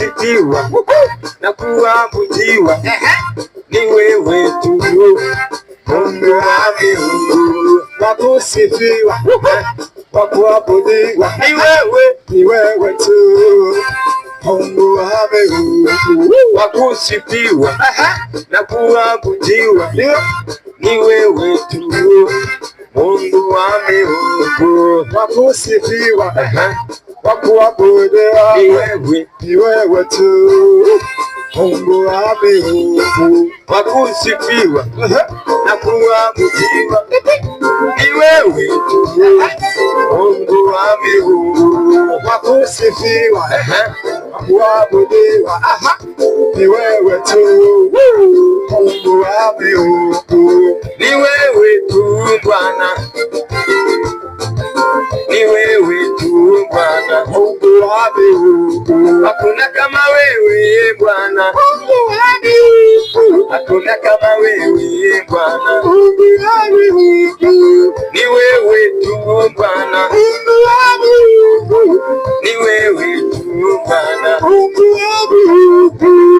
kusifiwa na kuabudiwa ni wewe tu, Mungu wa miungu. Wa kusifiwa wa kuabudiwa ni wewe tu, Mungu wa miungu. Wa kusifiwa na kuabudiwa ni wewe tu, Mungu wa miungu. Wa kusifiwa wa kuabudiwa ni wewe tu, Mungu wa miungu. Wa kusifiwa na kuabudiwa ni wewe tu, Mungu wa miungu. Wa kusifiwa na kuabudiwa ni wewe tu, Mungu wa miungu. Ni wewe tu Bwana, ni wewe tu Bwana, Mungu wa miungu. Hakuna kama wewe Bwana, Mungu wa miungu. Hakuna kama wewe Bwana, Mungu wa miungu.